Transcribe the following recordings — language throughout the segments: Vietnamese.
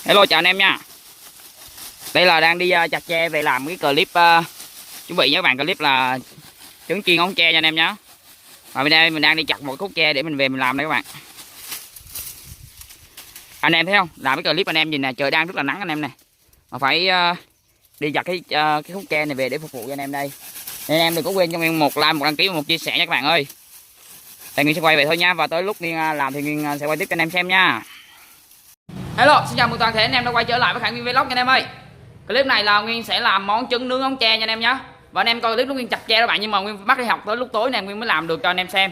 Hello chào anh em nha. Đây là đang đi chặt tre về làm cái clip chuẩn bị với các bạn, clip là trứng chiên ống tre nha anh em nhé. Và bên đây mình đang đi chặt một khúc tre để mình về mình làm đây các bạn. Anh em thấy không? Làm cái clip anh em nhìn nè, trời đang rất là nắng anh em này. Mà phải đi chặt cái khúc tre này về để phục vụ cho anh em đây. Nên anh em đừng có quên cho mình một like, một đăng ký và một chia sẻ nha các bạn ơi. Đây Nguyên sẽ quay vậy thôi nha, và tới lúc Nguyên làm thì Nguyên sẽ quay tiếp cho anh em xem nha. Hello, xin chào mừng toàn thể anh em đã quay trở lại với Khải Nguyên Vlog nha anh em ơi. Clip này là Nguyên sẽ làm món trứng nướng ống tre nha anh em nhé. Và anh em coi clip lúc Nguyên chặt tre các bạn, nhưng mà Nguyên bắt đi học tới lúc tối này Nguyên mới làm được cho anh em xem.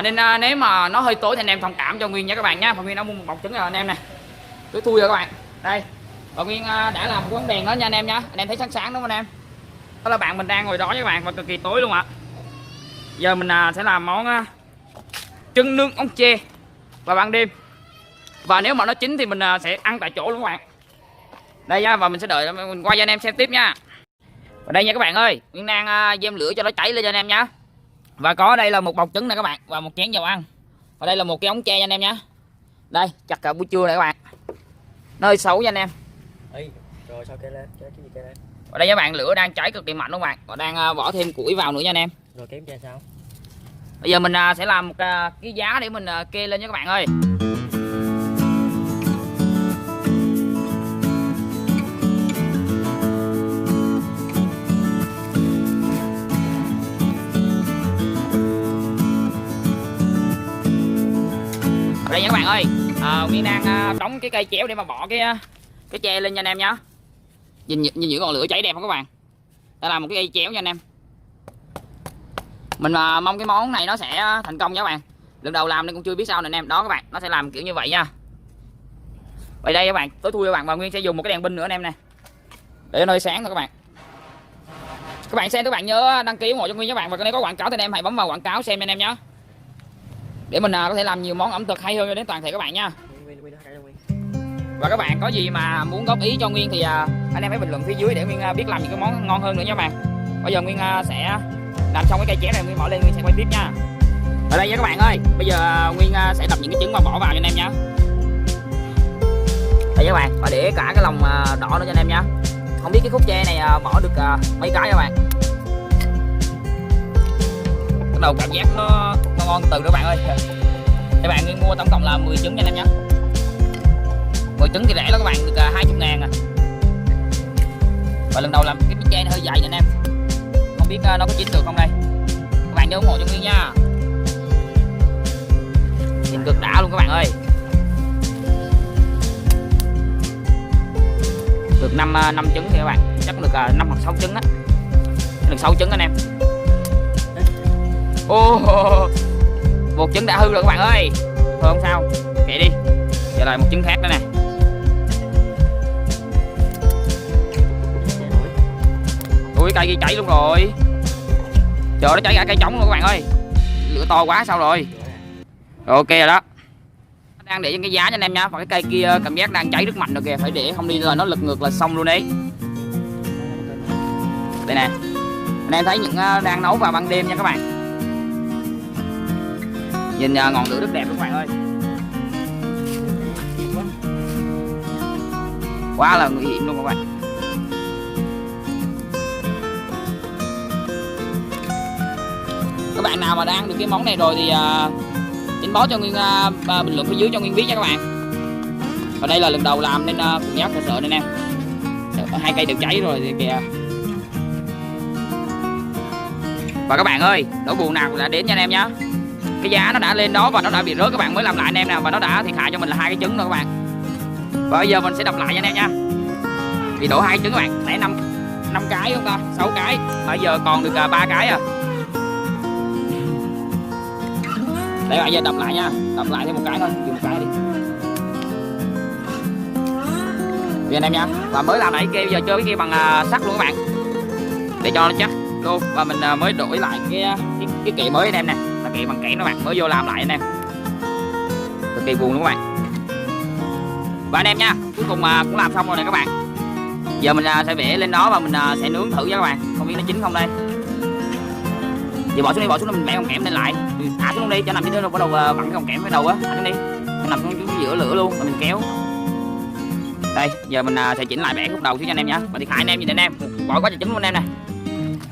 Nên nếu mà nó hơi tối thì anh em thông cảm cho Nguyên nha các bạn nhé. Và Nguyên đã mua một bọc trứng rồi anh em nè. Tôi thui rồi các bạn. Đây. Và Nguyên đã làm một cái bóng đèn đó nha anh em nhé. Anh em thấy sáng sáng đúng không anh em? Đó là bạn mình đang ngồi đó với các bạn và cực kỳ tối luôn ạ. Giờ mình sẽ làm món trứng nướng ống tre vào ban đêm. Và nếu mà nó chín thì mình sẽ ăn tại chỗ luôn các bạn. Đây nha, và mình sẽ đợi mình quay cho anh em xem tiếp nha. Và đây nha các bạn ơi, Nguyên đang gem lửa cho nó cháy lên cho anh em nhé. Và có đây là một bọc trứng nè các bạn, và một chén dầu ăn. Và đây là một cái ống tre nha anh em nhé. Đây, chặt cả buổi trưa này các bạn. Nó hơi xấu nha anh em. Rồi sao kê lên, cái gì kê lên. Và đây các bạn, lửa đang cháy cực kỳ mạnh luôn các bạn. Và đang bỏ thêm củi vào nữa nha anh em. Rồi kém ra sao? Bây giờ mình sẽ làm một cái giá để mình kê lên nha các bạn ơi. Đây nha các bạn ơi, Nguyên đang đóng cái cây chéo để mà bỏ cái tre lên nha anh em nhé. Nhìn những ngọn lửa cháy đẹp không các bạn? Đây là một cái cây chéo nha anh em. Mình mong cái món này nó sẽ thành công nha các bạn. Lần đầu làm nên cũng chưa biết sao nè anh em. Đó các bạn, nó sẽ làm kiểu như vậy nha. Vậy đây các bạn, tối thui các bạn, và Nguyên sẽ dùng một cái đèn pin nữa anh em nè, để nó hơi sáng thôi các bạn. Các bạn xem, các bạn nhớ đăng ký ủng hộ cho Nguyên các bạn, và nếu có quảng cáo thì anh em hãy bấm vào quảng cáo xem anh em nhé, để mình có thể làm nhiều món ẩm thực hay hơn đến toàn thể các bạn nha. Và các bạn có gì mà muốn góp ý cho Nguyên thì anh em hãy bình luận phía dưới để Nguyên biết làm những cái món ngon hơn nữa nha các bạn. Bây giờ Nguyên sẽ làm xong cái cây chéo này, Nguyên bỏ lên Nguyên sẽ quay tiếp nha. Ở đây nha các bạn ơi, bây giờ Nguyên sẽ đập những cái trứng và bỏ vào cho anh em nhé. Đây các bạn, và để cả cái lòng đỏ nữa cho anh em nhé. Không biết cái khúc tre này bỏ được mấy cái các bạn. Bắt đầu cảm giác nó ngon từ đó các bạn ơi. Các bạn Nguyên mua tổng cộng là 10 trứng nha anh em nhé. 10 trứng thì rẻ lắm các bạn, được 20.000 à. Và lần đầu làm cái tre này hơi dày nha anh em. Không biết nó có chín được không đây. Các bạn nhớ ủng hộ cho Nguyên nha. Nhìn cực đã luôn các bạn ơi. Được 5 trứng thì các bạn, chắc được 5 hoặc 6 trứng á. Được 6 trứng anh em. Một trứng đã hư rồi các bạn ơi. Thôi không sao, kệ đi. Giờ lại một trứng khác nữa nè. Ui, cây kia cháy luôn rồi. Trời, nó cháy cả cây trống luôn các bạn ơi. Lửa to quá sao rồi. Rồi, ok rồi đó. Đang để trên cái giá cho anh em nha. Và cái cây kia cảm giác đang cháy rất mạnh rồi kìa, phải để không đi là nó lật ngược là xong luôn đấy. Đây nè, anh em thấy những đang nấu vào ban đêm nha các bạn. Nhìn ngọn lửa rất đẹp các bạn ơi. Quá là nguy hiểm luôn các bạn. Các bạn nào mà đã ăn được cái món này rồi thì inbox cho Nguyên, bình luận phía dưới cho Nguyên biết nha các bạn. Và đây là lần đầu làm nên cũng nhát sợ nên em. Hai cây đều cháy rồi thì kìa. Và các bạn ơi, nỗi buồn nào cũng đã đến nha anh em nhé. Cái giá nó đã lên đó và nó đã bị rớt các bạn mới làm lại anh em nè, và nó đã thiệt hại cho mình là 2 cái trứng rồi các bạn. Và bây giờ mình sẽ đập lại nha anh em nha. Thì đổ 2 trứng các bạn, nãy 5 cái không ta, 6 cái. Bây giờ còn được 3 cái à. Đây bạn, giờ đập lại nha, đập lại thêm một cái thôi, dùng một cái đi. Vì anh em nha. Và mới làm lại kia, giờ chơi cái kia bằng sắt luôn các bạn, để cho nó chắc luôn. Và mình mới đổi lại cái kệ mới anh em nè, là kệ bằng kẽm các bạn, mới vô làm lại anh em. Cực kỳ buồn luôn các bạn. Và anh em nha, cuối cùng cũng làm xong rồi nè các bạn. Giờ mình sẽ vẽ lên đó và mình sẽ nướng thử nha các bạn, không biết nó chín không đây. Giờ bỏ xuống đi, mình bẻ con kẽm lên lại. Thả xuống đi cho nằm trên đó, bắt đầu bằng cái con kẽm cái đầu á, thả xuống đi. Nó nằm xuống giữa lửa luôn, rồi mình kéo. Đây giờ mình sẽ chỉnh lại bẻ khúc đầu xíu cho anh em nhé. Và thì Khải anh em nhìn anh em bỏ quá trời chỉnh luôn anh em nè.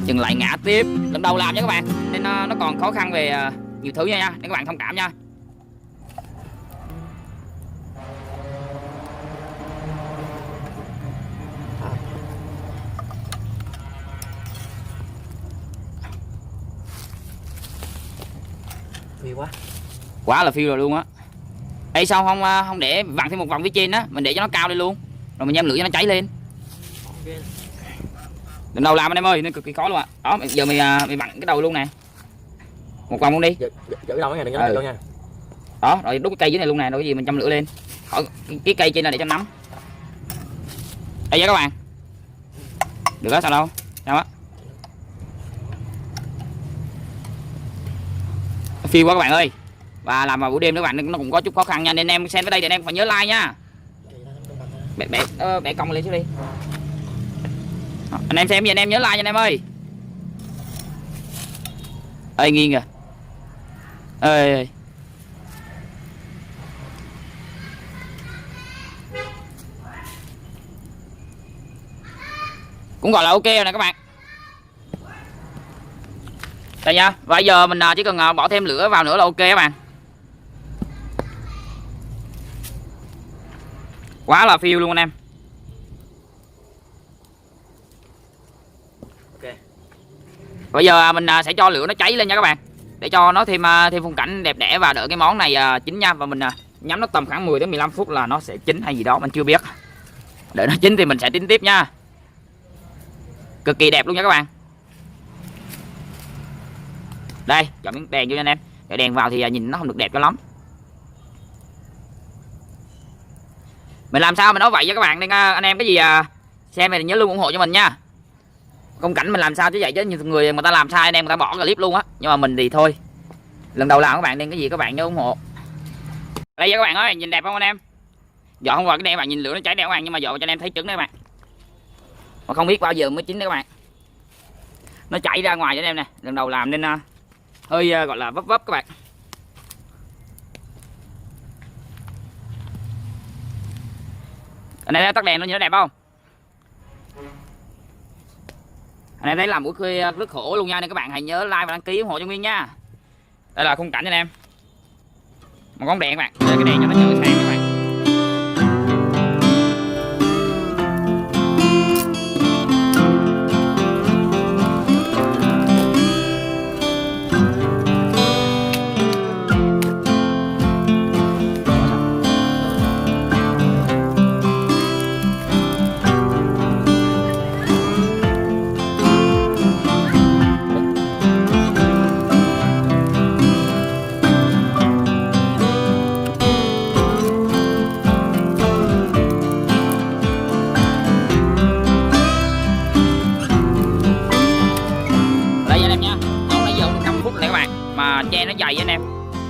Dừng lại ngã tiếp, lần đầu làm nha các bạn, nên nó còn khó khăn về nhiều thứ nha nên các bạn thông cảm nha. Phiêu Quá là phiêu rồi luôn á. Ê sao không để vặn thêm một vòng phía trên á, mình để cho nó cao lên luôn rồi mình nhem lửa cho nó cháy lên. Lần đầu làm anh em ơi nên cực kỳ khó luôn ạ. Đó giờ mày vặn cái đầu luôn nè, một vòng luôn đi. Giữ đầu nha, đừng có nha. Đó rồi đút cái cây dưới này luôn nè, rồi cái gì mình châm lửa lên khỏi cái cây trên là để cho nắm. Đây nha các bạn, được đó sao đâu sao á, phiêu quá các bạn ơi. Và làm vào buổi đêm các bạn nó cũng có chút khó khăn nha, nên em xem tới đây thì anh em phải nhớ like nha. Bẻ cong lên xuống đi. Anh em xem gì anh em nhớ like nha anh em ơi. Ơi nghiêng kìa. Ơi. Cũng gọi là ok rồi nè các bạn. Đây nha. Và giờ mình chỉ cần bỏ thêm lửa vào nữa là ok các bạn. Quá là phiêu luôn anh em. Ok. Bây giờ mình sẽ cho lửa nó cháy lên nha các bạn, để cho nó thêm phong cảnh đẹp đẽ và đợi cái món này chín nha. Và mình nhắm nó tầm khoảng 10 đến 15 phút là nó sẽ chín hay gì đó mình chưa biết. Đợi nó chín thì mình sẽ tính tiếp nha. Cực kỳ đẹp luôn nha các bạn. Đây chọn miếng đèn vô cho anh em, để đèn vào thì nhìn nó không được đẹp cho lắm. Mình làm sao mà nói vậy cho các bạn, nên anh em cái gì xem này thì nhớ luôn ủng hộ cho mình nha. Công cảnh mình làm sao chứ vậy, chứ nhiều người ta làm sai anh em người ta bỏ clip luôn á, nhưng mà mình thì thôi, lần đầu làm các bạn, nên cái gì các bạn nhớ ủng hộ. Đây các bạn ơi, nhìn đẹp không anh em? Dọn không vào cái đèn các bạn, nhìn lửa nó cháy đẹp các bạn, nhưng mà dọn cho anh em thấy trứng đấy các bạn. Mà không biết bao giờ mới chín đấy các bạn. Nó chảy ra ngoài cho anh em nè, lần đầu làm nên hơi gọi là vấp vấp các bạn. Anh em tắt đèn nó nhìn nó đẹp không? Anh em thấy làm buổi khuya rất khổ luôn nha, nên các bạn hãy nhớ like và đăng ký ủng hộ cho Nguyên nha. Đây là khung cảnh anh em. Một bóng đèn các bạn, cái đèn cho nó chớp sáng các bạn. Mà che nó dày anh em,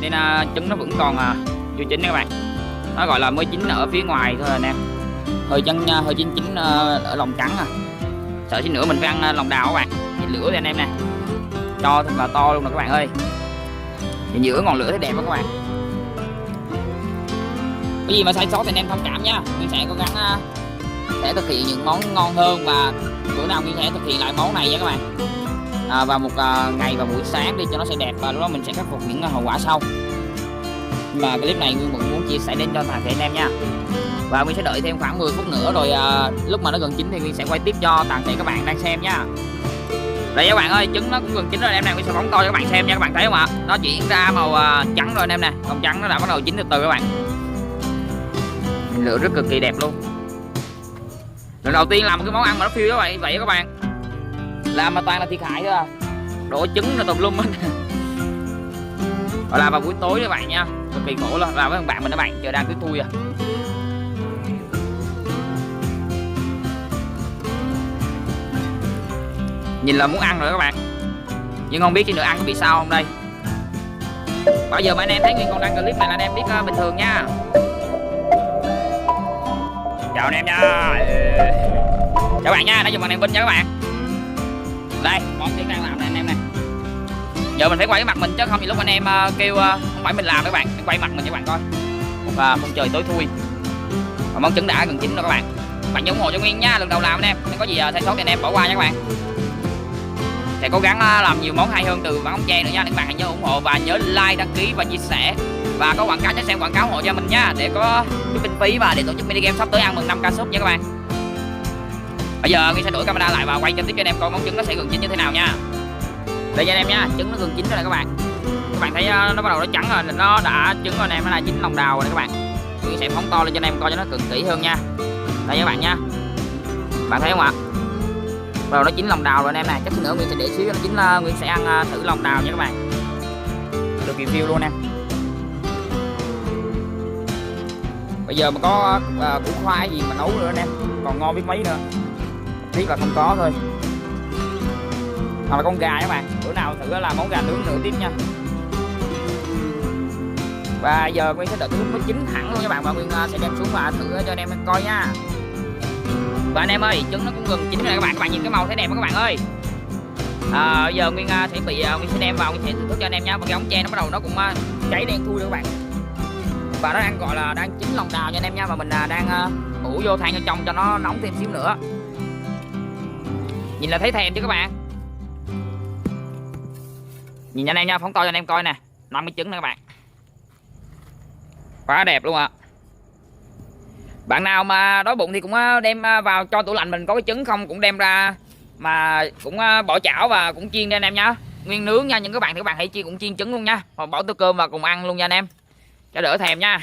nên trứng nó vẫn còn chưa chín các bạn. Nó gọi là mới chín ở phía ngoài thôi anh em, hơi chín ở lòng trắng à. Sợ xin nữa mình phải ăn lòng đào các bạn. Nhìn lửa thì anh em nè, cho thật là to luôn nè các bạn ơi. Nhìn giữa ngọn lửa thấy đẹp không các bạn? Cái gì mà sai sót thì anh em thông cảm nha. Mình sẽ cố gắng sẽ thực hiện những món ngon hơn, và bữa nào mình sẽ thực hiện lại món này nha các bạn. Vào một ngày vào buổi sáng đi cho nó sẽ đẹp, và lúc đó mình sẽ khắc phục những hậu quả sau. Mà clip này Nguyên vẫn muốn chia sẻ đến cho toàn thể anh em nha. Và mình sẽ đợi thêm khoảng 10 phút nữa rồi lúc mà nó gần chín thì Nguyên sẽ quay tiếp cho toàn thể các bạn đang xem nha. Đây các bạn ơi, trứng nó cũng gần chín rồi anh em nè, Nguyên sẽ phóng to cho các bạn xem nha. Các bạn thấy không ạ? Nó chuyển ra màu trắng rồi anh em nè, còn trắng nó đã bắt đầu chín từ từ các bạn. Lửa rất cực kỳ đẹp luôn. Lần đầu tiên làm một cái món ăn mà nó phiêu như vậy các bạn. Làm mà toàn là thiệt hại thôi à. Đổ trứng ra tùm lum hết. Và làm vào buổi tối các bạn nha, cực kỳ khổ luôn. Làm với thằng bạn mình các bạn, chờ đang cứ thui à. Nhìn là muốn ăn rồi các bạn, nhưng không biết chứ nữa ăn có bị sao không đây. Bao giờ mà anh em thấy Nguyên còn đăng clip này là anh em biết bình thường nha. Chào anh em nha. Chào các bạn nha, đã dùng bằng đèn pin nha các bạn. Đây, món tiếng đang làm này anh em nè. Giờ mình phải quay cái mặt mình chứ không thì lúc anh em kêu không phải mình làm các bạn, mình quay mặt mình cho các bạn coi. Và không trời tối thui. Và món trứng đã gần chín rồi các bạn. Bạn nhớ ủng hộ cho Nguyên nha, lần đầu làm anh em, nếu có gì sai sót thì anh em bỏ qua nha các bạn. Sẽ cố gắng làm nhiều món hay hơn từ món ống tre nữa nha. Các bạn hãy nhớ ủng hộ và nhớ like, đăng ký và chia sẻ, và có quảng cáo nhớ xem quảng cáo ủng hộ cho mình nha, để có chút kinh phí và để tổ chức mini game sắp tới ăn mừng 5k sub nha các bạn. Bây giờ Nguyên sẽ đổi camera lại và quay trực tiếp cho anh em coi món trứng nó sẽ gần chín như thế nào nha. Đây nha anh em nha, trứng nó gần chín rồi này các bạn. Các bạn thấy nó bắt đầu nó trắng rồi, nó đã trứng rồi anh em, nó là chín lòng đào rồi các bạn. Nguyên sẽ phóng to lên cho anh em coi cho nó cực kỹ hơn nha. Đây các bạn nha, bạn thấy không ạ? Bắt đầu nó chín lòng đào rồi anh em này, chắc nữa Nguyên sẽ để xíu cho nó chín, Nguyên sẽ ăn thử lòng đào nha các bạn, được review luôn em. Bây giờ mà có củ khoai gì mà nấu nữa anh em, còn ngon biết mấy nữa, tiếc là không có thôi. Hoặc là con gà các bạn, bữa nào thử làm món gà nướng nữa tiếp nha. Và giờ Nguyên sẽ đợi lúc nó chín hẳn luôn các bạn, và Nguyên sẽ đem xuống và thử cho anh em coi nha. Và anh em ơi, trứng nó cũng gần chín rồi các bạn nhìn cái màu thấy đẹp không các bạn ơi. Giờ Nguyên Nguyên sẽ đem vào, Nguyên sẽ thưởng thức cho anh em nha. Và cái ống tre nó bắt đầu nó cũng cháy đen thui rồi các bạn, và nó đang gọi là đang chín lòng đào cho anh em nha. Và mình đang ủ vô than cho trong cho nó nóng thêm xíu nữa. Nhìn là thấy thèm chứ các bạn. Nhìn anh em nha, phóng to cho anh em coi nè, 50 trứng nè các bạn, quá đẹp luôn ạ. Bạn nào mà đói bụng thì cũng đem vào cho tủ lạnh, mình có cái trứng không cũng đem ra mà cũng bỏ chảo và cũng chiên cho anh em nhá. Nguyên nướng nha, nhưng các bạn thì các bạn hãy chiên cũng chiên trứng luôn nha, hoặc bỏ tô cơm và cùng ăn luôn nha anh em, cho đỡ thèm nha.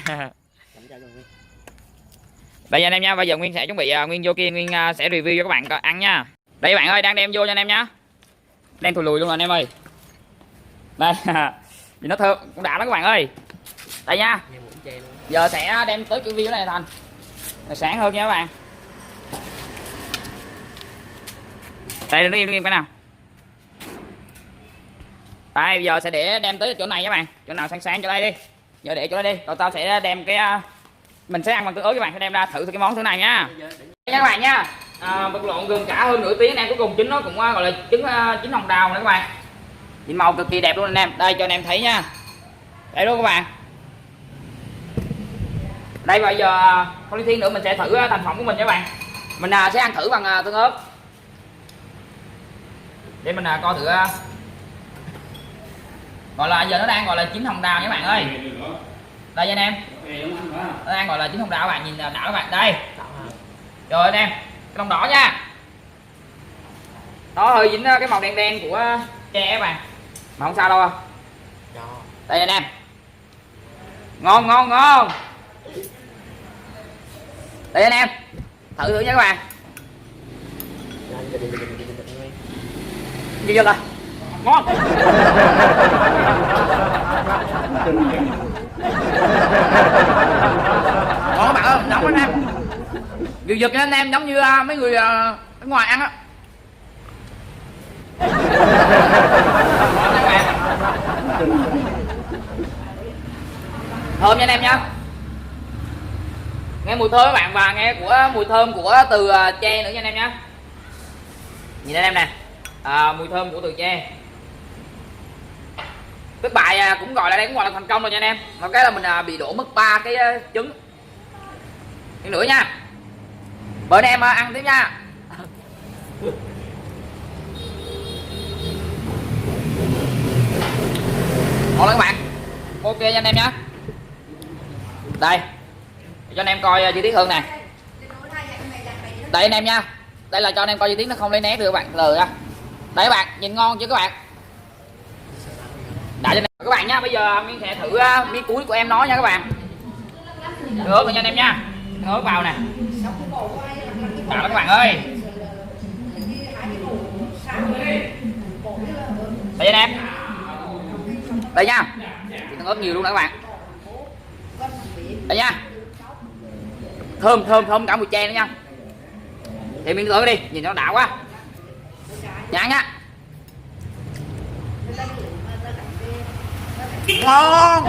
Đây anh em nha, bây giờ Nguyên sẽ chuẩn bị Nguyên vô kia, Nguyên sẽ review cho các bạn ăn nha. Đây các bạn ơi, đang đem vô cho anh em nhá, đang thùi lùi luôn rồi anh em ơi. Đây vì nó thơm cũng đã đó các bạn ơi. Đây nha, giờ sẽ đem tới cái video này thành sáng hơn nha các bạn. Đây nó im cái nào. Đây giờ sẽ để đem tới chỗ này các bạn, chỗ nào sáng chỗ đây đi, giờ để chỗ đây đi, rồi tao sẽ đem cái mình sẽ ăn bằng tương ớt các bạn, sẽ đem ra thử cái món thứ này nha. Đây các bạn nha, vật lộn gần cả hơn nửa tiếng anh em, cuối cùng trứng nó cũng gọi là trứng chín hồng đào nè các bạn. Nhìn màu cực kỳ đẹp luôn anh em, đây cho anh em thấy nha, đây luôn các bạn. Đây bây giờ không đi thiên nữa mình sẽ thử thành phẩm của mình nha các bạn. Mình sẽ ăn thử bằng tương ớt để mình coi thử, gọi là giờ nó đang gọi là chín hồng đào nha các bạn ơi. Đây anh em, nó đang gọi là chín hồng đào các bạn, nhìn đảo các bạn. Đây rồi anh em, cái lông đỏ nha, nó hơi dính cái màu đen đen của tre các bạn, mà không sao đâu. Đây anh em, ngon ngon ngon. Đây anh em, thử thử nha các bạn. Gì vậy rồi, ngon. Ngon các bạn ơi, nóng anh em, giật giật nha anh em, giống như mấy người ở ngoài ăn á. Thơm nha anh em nha, nghe mùi thơm các bạn, và nghe của mùi thơm của từ tre nữa nha anh em nhé. Nhìn anh em nè, mùi thơm của từ tre. Thất bại cũng gọi là đây cũng gọi là thành công rồi nha anh em. Một cái là mình bị đổ mất 3 cái trứng, cái nữa nha. Mời anh em ăn tiếp nha. Ngon lắm các bạn, ok nha anh em nhé. Đây cho anh em coi chi tiết hơn nè. Đây anh em nha, đây là cho anh em coi chi tiết, nó không lấy né được các bạn, lờ ra. Đây các bạn, nhìn ngon chưa các bạn. Đã cho anh em các bạn nha. Bây giờ mình sẽ thử miếng cuối của em nói nha các bạn. Nước rồi nha anh em nha, nước vào nè. Đã các bạn ơi. Đây anh em, đây nha, tương ớt nhiều luôn đó các bạn. Đây nha, thơm thơm thơm cả mùi tre nữa nha. Thì miếng thử đi, nhìn nó đã quá. Nhãn nhá, ngon.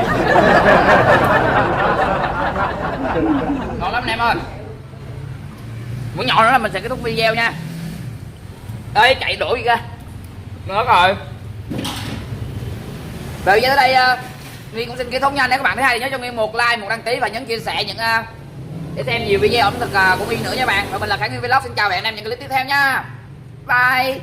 Ngon lắm anh em ơi. Muốn nhỏ nữa là mình sẽ kết thúc video nha. Đây chạy đuổi gì kìa, nữa rồi. Rồi tới đây Nguyên cũng xin kết thúc nha. Nếu các bạn thấy hay thì nhớ cho Nguyên một like, một đăng ký và nhấn chia sẻ những để xem nhiều video ẩm thực của Nguyên nữa nha bạn. Và mình là Khải Nguyên Vlog, xin chào bạn em những clip tiếp theo nha. Bye.